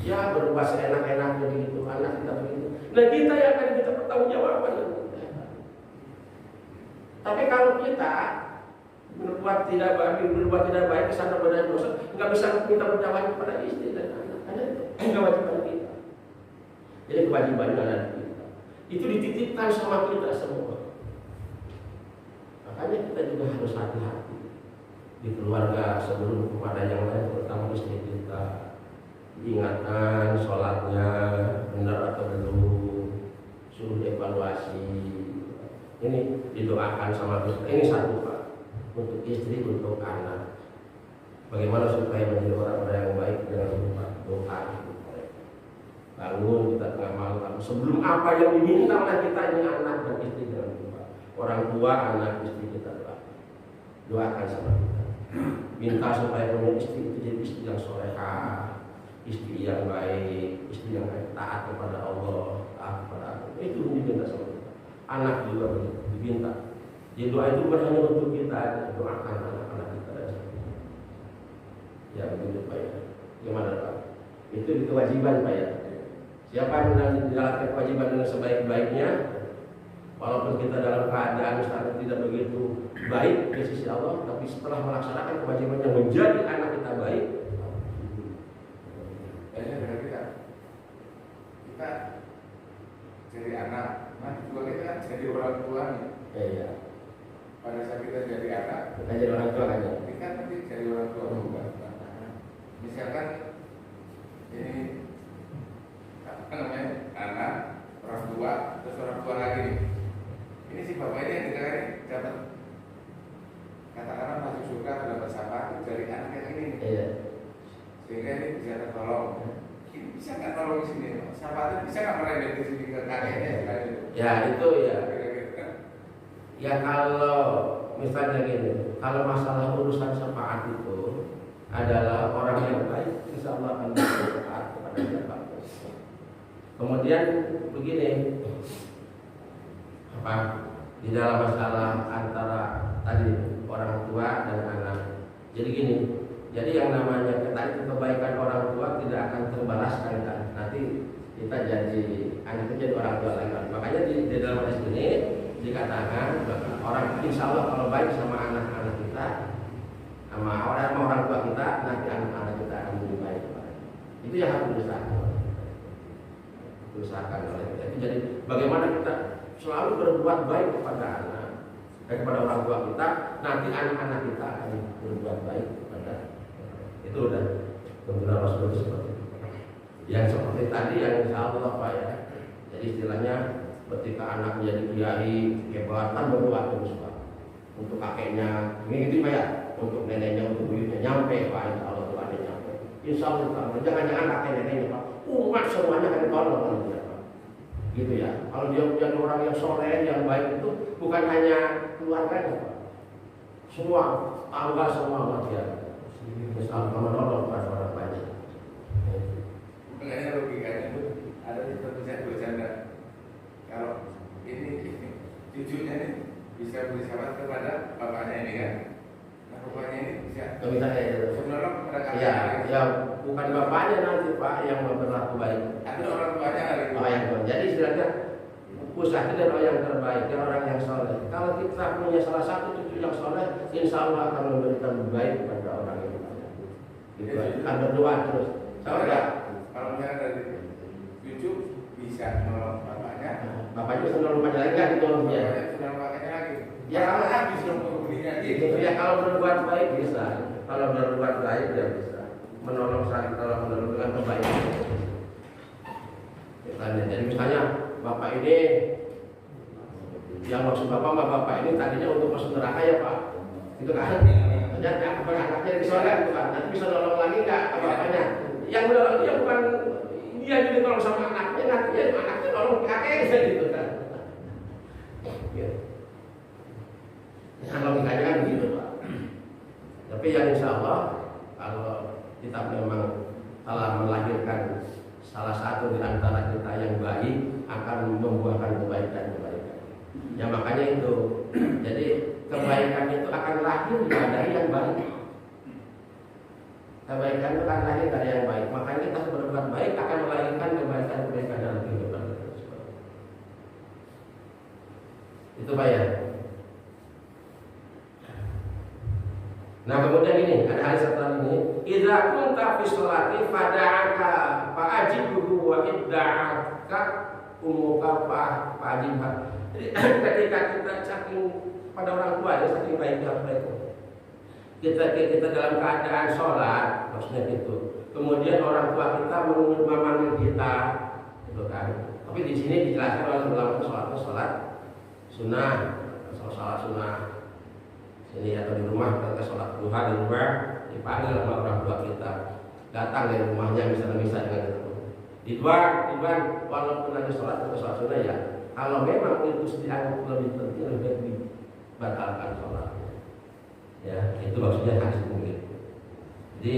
ya berubah seenak-enaknya begitu, anak kita begitu. Nah kita yang akan kita pertanggungjawaban. Tapi kalau kita berbuat tidak baik, kesana berbuat dosa, nggak bisa minta pertanggungan kepada istri dan anak, karena itu kewajiban kita. Jadi kewajiban ada di kita. Itu dititipkan sama kita semua. Makanya kita juga harus hati-hati di keluarga sebelum kepada yang lain, terutama istri kita. Ingatkan sholatnya benar atau belum, suruh evaluasi. Ini didoakan sama kita. Ini satu Pak, untuk istri, untuk anak. Bagaimana supaya menjadi orang-orang yang baik dengan doa itu. Bangun kita tengah malam, sebelum apa yang diminta oleh kita ini anak dan istri dengan doa. Orang tua, anak, istri kita doakan sama kita. Minta supaya punya istri itu jadi istri yang solehah, istri yang baik, istri yang taat kepada Allah, taat kepada itu diminta sama kita. Anak juga begitu diminta. Jadi doa itu bukan hanya untuk kita, doakan anak-anak kita dan sebagainya. Ya begitu Pak ya. Gimana Pak? Itu kewajiban Pak ya. Siapa yang menjalankan kewajiban dengan sebaik-baiknya, walaupun kita dalam keadaan misalnya tidak begitu baik di sisi Allah, tapi setelah melaksanakan kewajiban yang menjadi anak kita baik, kita jadi anak, nanti juga kita kan jadi orang tua nih. iya. Pada saat kita jadi anak, Kita jadi orang tua kan ya. kita kan nanti jadi orang tua juga. Misalkan ini apa namanya anak, orang tua, terus orang tua lagi nih. Ini si bapak ini yang kita dapat katakanlah masuk surga atau dapat syafaat dari anak yang ini nih. Iya. Sehingga ini bisa tertolong. Ini bisa nggak tolong di sini? Syafaatnya bisa nggak merembet di sini ke kakeknya? Ya itu ya. Kira-kira. Ya kalau misalnya gini, kalau masalah urusan syafaat itu adalah orang yang baik, insya Allah akan bermanfaat kepada siapapun. Kemudian begini, apa di dalam masalah antara tadi orang tua dan anak. Jadi gini, jadi yang namanya tadi kebaikan orang tua tidak akan terbalaskan kan. Nanti kita jadi anak itu jadi orang tua lagi. Makanya di dalam hadis ini dikatakan orang insya Allah kalau baik sama anak-anak kita, sama orang tua kita, nanti anak-anak kita akan lebih baik. Itu yang harus diusahakan oleh kita. Jadi bagaimana kita selalu berbuat baik kepada anak dan kepada orang tua kita, nanti anak-anak kita akan berbuat baik kepada itu udah tuntunan Rasul seperti itu. Yang seperti tadi yang insya Allah Pak ya. Jadi istilahnya ketika anak menjadi kiai hebat kan berdoa terus Pak. Untuk kakeknya, ini gitu Pak ya. Untuk neneknya, untuk buyutnya nyampe Pak, insya Allah doanya nyampe. Insya Allah jangan kakek neneknya Pak. Umat semuanya akan ditolong kalau dia Pak. Gitu ya. Kalau dia menjadi orang yang soleh, yang baik itu bukan hanya keluarganya Pak. Semua tangga semua manusia. Insya Allah menolong pada orang banyak. Makanya logikanya itu ada di pertanyaan bercanda. Kalau ini cucunya ini bisa beri syafaat kepada bapaknya ini kan, nah bapaknya ini bisa menolong pada kakaknya. Ya, bukan bapaknya nanti Pak yang berlaku baik. Ada orang tuanya lagi. Oh yang jadi istilahnya usaha dan orang yang terbaik, dan orang yang soleh. Kalau kita punya salah satu cucu yang soleh, insya Allah akan memberikan baik kepada orang yang soleh. Gitu akan berdoa terus. Kalau misalnya dari cucu bisa menolong bapaknya, bapaknya senang rumahnya lagi kan ditolong dia. bapaknya senang bapaknya lagi. Ya kalau habis dong pembelinya gitu. Ya kalau berbuat baik bisa, kalau berbuat baik ya bisa. Menolong saling tolong menolong dengan kebaikan. Jadi misalnya bapak ini, yang maksud bapak ini tadinya untuk masuk neraka ya Pak, itu kan? Jadi anaknya yang disoleh itu kan, nanti bisa nolong lagi nggak bapaknya? Yang menolong dia bukan dia jadi tolong sama anaknya, nanti ya anaknya nolong kakeknya gitu kan? Ya. Nah, logikanya kan begitu Pak. Tapi yang insya Allah kalau kita memang telah melahirkan salah satu di antara kita yang baik akan membuahkan kebaikan-kebaikan. Ya makanya itu. Jadi kebaikan itu akan lahir dari yang baik. Kebaikan itu akan lahir dari yang baik. Makanya kita berbuat baik akan melahirkan kebaikan-kebaikan dalam kehidupan kita. Itu Pak ya. Nah kemudian ini ada hadis setelah ini, idza kunta fi sholati fada'aka fa'ajibhu wa idda'aka umuka fa'ajibha. Jadi ketika kita saking pada orang tua ya saking baiknya kita dalam keadaan sholat maksudnya gitu. Kemudian orang tua kita memanggil kita, gitu kan. Tapi di sini dijelaskan oleh ulama sholat sunnah, sholat sunnah. Ini atau di rumah kita sholat duha di rumah dipanggil sama orang tua kita datang dari rumahnya misalnya dengan itu Ridwan walaupun lagi sholat atau sholat sunnah ya kalau memang itu dianggap lebih penting lebih dibatalkan sholatnya ya itu maksudnya hadis mungkin. Jadi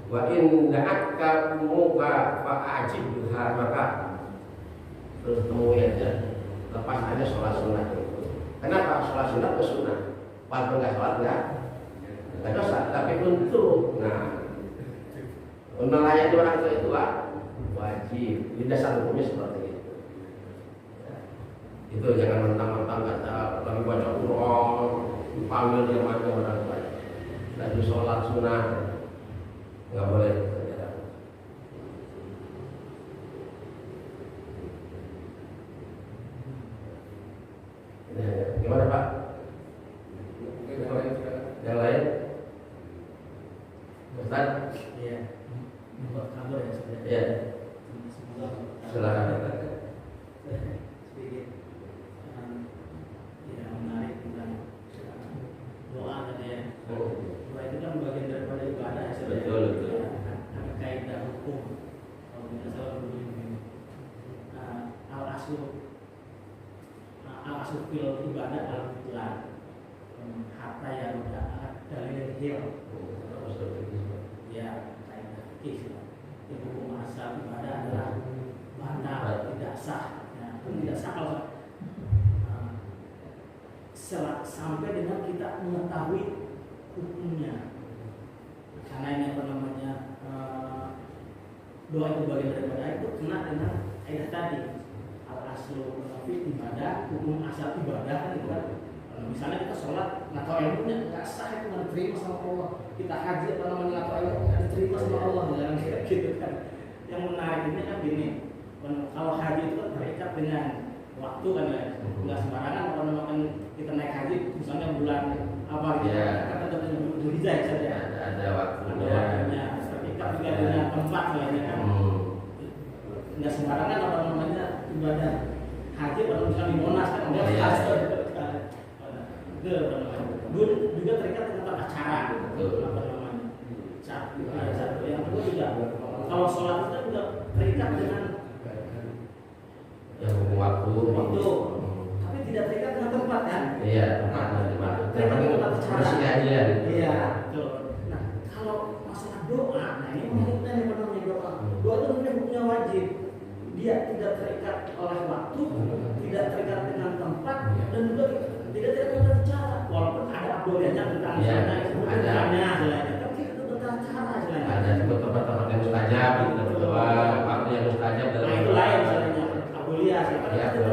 wa in da'aka muka fa'ajibha maka terus temui aja, lepas aja sholat sunnah itu. Kenapa sholat sunnah ke sunnah? Walaupun nggak sholat nggak dosa, tapi untuk melayani orang tua itu wajib. Di dasar hukumnya seperti itu. Ya. Itu jangan mentang-mentang kata lagi baca Quran, panggil dia macam orang tua. Lagi sholat sunnah nggak boleh. Gimana Pak? Yang lain? Ustaz? Iya. Buat kabar ya Ustaz. Iya. Silakan. Sedikit yang menarik tentang doa tadi ya. Doa itu kan bagian daripada ibadah ya Ustaz. Betul. Ada kaidah hukum. Kalau tidak salah begini. Al-aslu fil ibadah al-butlan. Hatta yang dalil hil. Ya, kaidah fikih. Hukum asal ibadah adalah batal, tidak sah. Ya, tidak sah kalau sampai dengan kita mengetahui hukumnya. Karena ini apa namanya doa itu bagian daripada itu kena dengan kaidah tadi. Al-aslu fil ibadah, hukum asal ibadah kan itu kan. Misalnya kita sholat nggak tahu ilmunya nggak sah itu nggak diterima sama Allah. Kita haji apa namanya nggak tahu ilmu nggak diterima sama Allah, jangan kira gitu kan. Yang menarik ini kan gini, kalau haji itu kan terikat dengan waktu kan ya, nggak sembarangan kalau namanya kita naik haji misalnya bulan apa gitu, kata katanya Dzulhijjah saja. Ada waktunya. Terikat juga dengan tempat lainnya kan. Nggak sembarangan apa namanya ibadah haji kalau misalnya di Monas kan ada juga terikat dengan tata cara apa namanya satu yang kedua juga kalau sholat itu juga terikat dengan yang waktu tapi tidak terikat dengan tempat kan tempatnya di mana terikat dengan tata cara iya betul. Nah kalau masalah doa ini menurutnya yang namanya doa itu hukumnya wajib, dia tidak terikat oleh waktu, tidak terikat dengan tempat, dan juga tidak terikat dengan cara. Walaupun ada abdolnya tentang ada, tapi itu tentang cara istilahnya. Ada juga tempat-tempat yang mustajab, kita berdoa, waktu yang mustajab dalam itu lain misalnya abdolnya,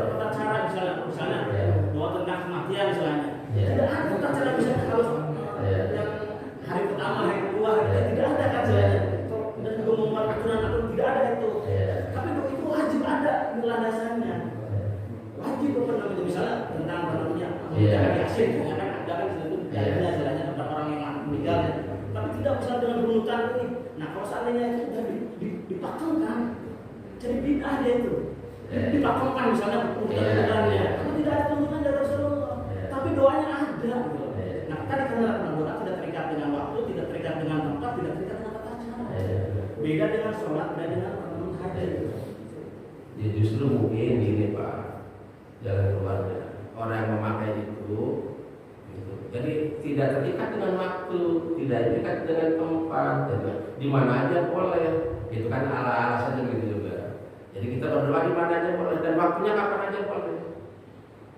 tentang cara misalnya doa tentang kematian misalnya. Tidak ada tentang cara misalnya harus yang hari pertama, hari kedua, tidak ada kan misalnya. Dan juga membuat aturan atau tidak ada itu. Tapi itu wajib ada landasannya. Wajib apa namanya misalnya tentang apa namanya jangan yasin ya kan ada kan itu dalilnya jalannya tentang orang yang meninggal, tapi tidak misalnya dengan runutan ini. Nah kalau seandainya itu sudah dipakemkan jadi bid'ah dia itu dipakemkan misalnya runutannya karena tidak ada tuntunan dari Rasulullah, tapi doanya ada gitu. Nah tadi karena doa tidak terikat dengan waktu, tidak terikat dengan tempat, tidak terikat dengan tata cara. Beda dengan sholat, beda dengan haji. Ya justru mungkin ini Pak jalan keluarnya orang yang memakai itu gitu. Jadi tidak terikat dengan waktu, tidak terikat dengan tempat, di mana aja boleh. Itu kan alasannya gitu juga. Jadi kita berdoa di mana aja boleh dan waktunya kapan aja boleh.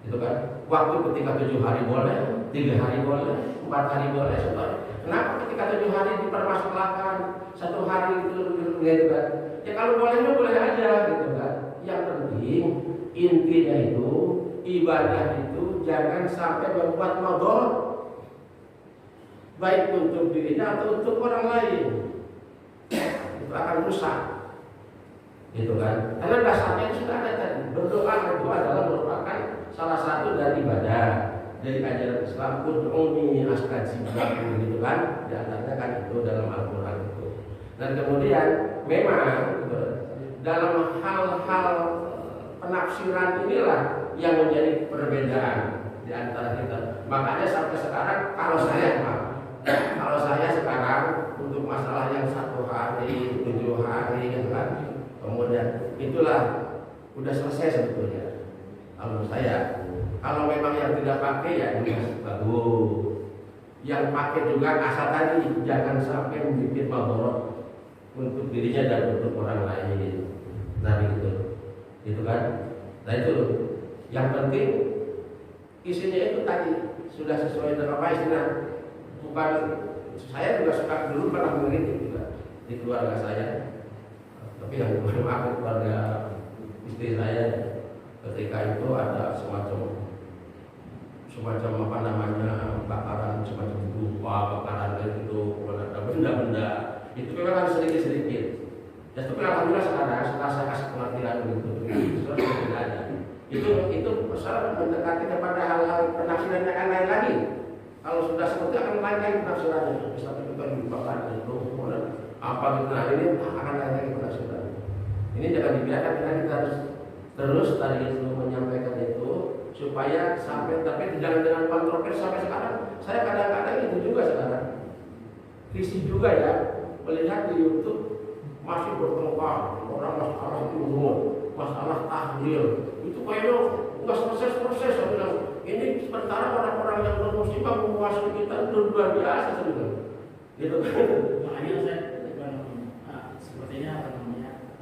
Itu kan waktu ketika 7 hari boleh, 3 hari boleh, 4 hari boleh. Kenapa ketika 7 hari dipermasalahkan, 1 hari itu gitu kan? Ya kalau bolehnya boleh aja gitu kan. Yang penting intinya itu ibadah itu jangan sampai membuat mudarat baik untuk dirinya atau untuk orang lain. Itu akan rusak. Gitu kan? Karena dasarnya itu sudah ada tadi. Berdoa itu adalah merupakan salah satu dari ibadah dari ajaran Islam. Ud'uni astajib lakum gitu kan? Di antaranya kan itu dalam Al-Qur'an itu. Dan kemudian memang dalam hal-hal penafsiran inilah yang menjadi perbedaan di antara kita. Makanya sampai sekarang kalau saya sekarang untuk masalah yang 1 hari, 7 hari gitu kan, kemudian itulah udah selesai sebetulnya. Kalau saya, kalau memang yang tidak pakai ya ini bagus. Yang pakai juga asal tadi jangan sampai membuat mudarat untuk dirinya dan untuk orang lain. Nah gitu kan. Nah itu yang penting isinya itu tadi sudah sesuai dengan apa istilah. Bukan saya juga suka dulu pernah mengkritik juga di keluarga saya, tapi yang maaf keluarga istri saya ketika itu ada semacam apa namanya bakaran semacam dupa, bakaran itu ada benda-benda itu memang harus sedikit-sedikit. Ya tapi alhamdulillah sekarang setelah saya kasih pengertian begitu sudah ada. Itu masalah mendekati kepada hal-hal penafsiran yang lain lagi. Kalau sudah seperti akan lain lagi penafsirannya. Bisa kita lupakan itu apa gitu. Nah ini akan lain lagi penafsiran. Ini jangan dibiarkan, kita harus terus tadi itu menyampaikan itu supaya sampai, tapi jangan dengan kontroversi sampai sekarang. Saya kadang-kadang itu juga sekarang visi juga ya melihat di YouTube masih bertengkar orang masalah umur, masalah tahlil itu kayaknya nggak selesai. Saya bilang ini sementara orang-orang yang bermusibah menguasai kita itu luar biasa sebenarnya. Gitu. Makanya saya sepertinya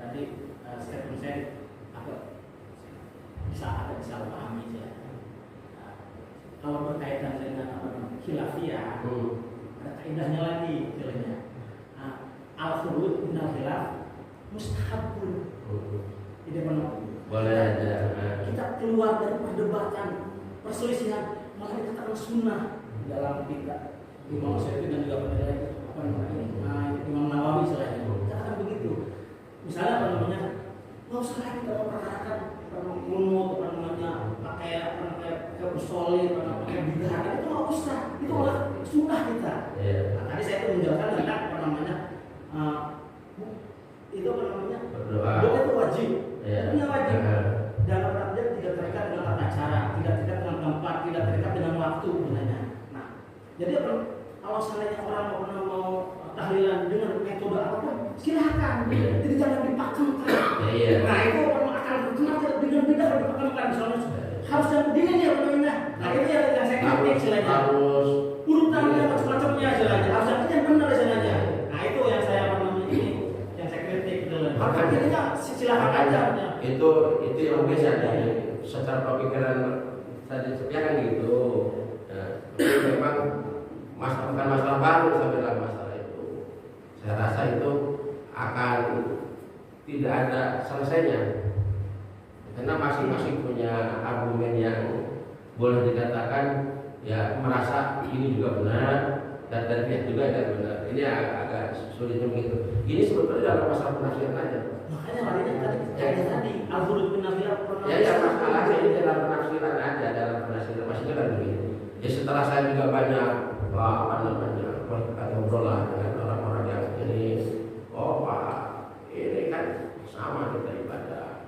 tadi statement saya agak bisa salah pahami ya. Kalau berkaitan dengan khilafiyah, ada kaidahnya lagi istilahnya. Al-khuruj minal khilaf mustahabun. Tidak boleh aja. Kita keluar dari perdebatan, perselisihan, malah dikatakan sunnah dalam kita. Imam Syafi'i dan juga penilai Imam Nawawi selain katakan begitu. Misalnya nggak usah lagi kita memperkarakan mengunut, pakai bersolid, pakai bidah, itu nggak usah. Itu malah sunnah kita. Nah, tadi saya itu menjelaskan tentang doa itu wajib. Ini wajib. Dalam artian tidak terikat dengan tata cara, tidak terikat dengan tempat, tidak terikat dengan waktu sebenarnya. Nah, jadi kalau seandainya orang mau tahlilan dengan metode apapun, silakan. Jadi jangan dipakemkan. Nah, itu akan kenapa dengan beda dipakemkan misalnya harus yang begini ya benar. Nah, itu yang saya kritik istilahnya. Harus urutannya macam-macamnya istilahnya. Harus yang benar istilahnya. Nah, itu yang saya yang saya kritik gitu. Makanya silakan aja. Itu yang biasa secara pemikiran tadi ya kan gitu. Memang bukan masalah baru saya bilang masalah itu. Saya rasa itu akan tidak ada selesainya. Karena masing-masing punya argumen yang boleh dikatakan ya merasa ini juga benar dan dari pihak juga yang benar. Ini agak sulit begitu. Ini sebetulnya dalam masalah penafsiran aja. Makanya tadi al-huruf penafsiran. Ya masalahnya ini dalam penafsiran aja, dalam penafsiran maksudnya kan begini. Ya setelah saya juga banyak ngobrol dengan orang-orang yang ini, Pak, ini kan sama kita ibadah.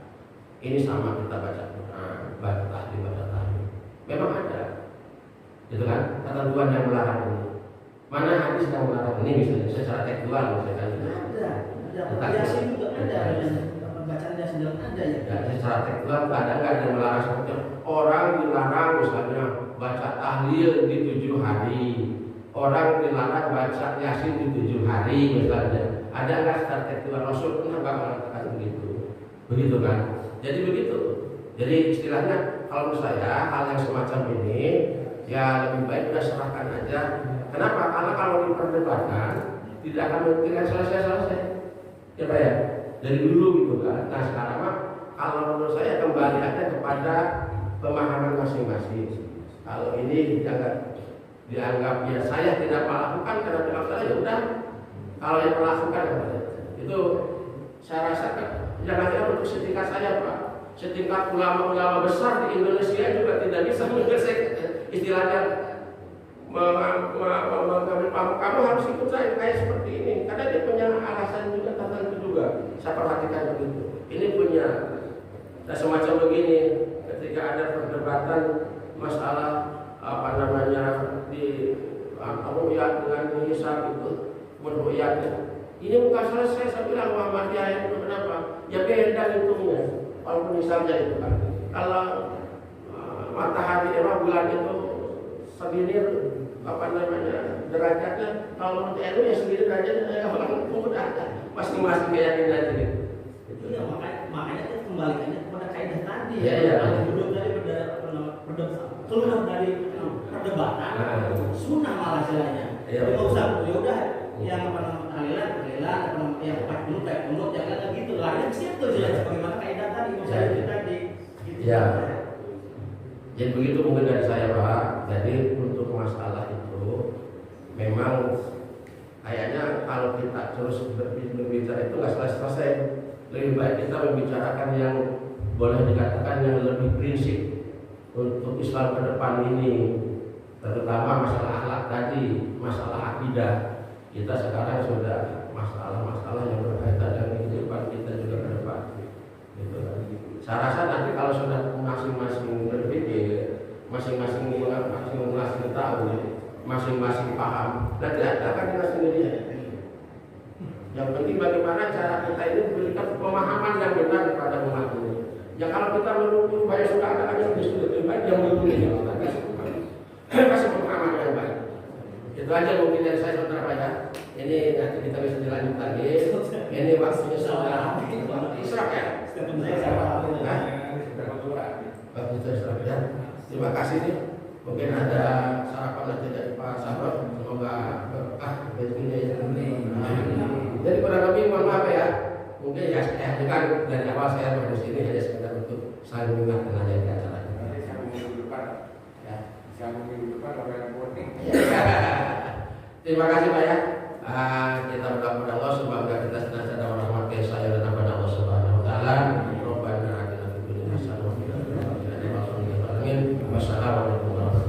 Ini sama kita baca Quran, baca tahlil. Memang ada, gitu kan? Ketentuan yang melarang ini. Mana hadis yang melarang ini misalnya secara tekstual misalkan? Ada. Yasin juga ada. Bacaan Yasin juga ada ya. Secara tekstual ada nggak yang melarang seperti orang dilarang misalnya baca tahlil di 7 hari. Orang dilarang baca Yasin di 7 hari misalnya. Ada nggak secara tekstual? Rasul pernah mengatakan begitu, begitu kan? Jadi begitu. Jadi istilahnya kalau menurut saya hal yang semacam ini ya lebih baik kita serahkan aja. Kenapa? Karena kalau diperdebatkan tidak akan mungkin selesai. Ya Pak ya. Dari dulu gitu kan. Nah sekarang mah kalau menurut saya kembali aja kepada pemahaman masing-masing. Kalau ini dianggap ya saya tidak melakukan karena bilang saya ya udah. Kalau yang melakukan itu saya rasakan jangan untuk setingkat saya Pak, setingkat ulama-ulama besar di Indonesia juga tidak bisa menyelesaikan istilahnya kamu harus ikut saya kayak seperti ini karena dia punya alasan juga tertentu juga. Saya perhatikan begitu. Ini punya semacam begini ketika ada perdebatan masalah di ru'yat dengan hisab itu menru'yatnya. Ini bukan selesai, saya bilang Muhammadiyah itu kenapa? Ya beda hitungnya. Walaupun misalnya itu kan, kalau matahari bulan itu segini derajatnya, kalau menurut NU ya segini derajatnya orang mudah masing-masing keyakinan ini. Itu ya makanya kembalikannya kepada kaidah tadi. tadi ya. duduk dari keluar dari perdebatan sunnah malah istilahnya. Jadi nggak usah ya udah yang tahlilan yang penut jangan gitu lah. Yang siap tuh jelas bagaimana kaidah tadi misalnya itu tadi. Gitu. Ya. Jadi begitu mungkin dari saya Pak. Jadi untuk masalah itu memang kayaknya kalau kita terus berbicara itu nggak selesai. Lebih baik kita membicarakan yang boleh dikatakan yang lebih prinsip untuk Islam ke depan ini, terutama masalah akhlak tadi, masalah akidah. Kita sekarang sudah masalah-masalah yang berkaitan dengan kehidupan kita juga ke depan. Gitu. Saya rasa nanti kalau sudah masing-masing berpikir, masing-masing tahu, masing-masing paham, nanti akan dengan sendirinya. Yang penting bagaimana cara kita ini memberikan pemahaman yang benar kepada umat ini. Ya kalau kita menunggu supaya suka ada yang lebih baik yang menunggu kita kasih pemahaman yang baik. Itu aja mungkin dari saya saudara ya. Ini nanti kita bisa dilanjut lagi. Ini waktunya sudah Isra ya. Waktu Isra ya. Terima kasih nih. Mungkin ada sarapan nanti dari Pak Sabrok. Semoga berkah rezekinya yang ini. Jadi kurang lebih mohon maaf ya. Mungkin ya saya kan dari awal saya ada di sini hanya sekedar untuk saling mengingatkan aja di acara ini. Terima kasih Pak ya. Kita berdoa kepada Allah semoga kita senantiasa merahmati saya dan kepada Allah Subhanahu wa taala. Rabbana atina fid dunya hasanah wa fil akhirati hasanah wa qina adzabannar. Wassalamualaikum warahmatullahi wabarakatuh.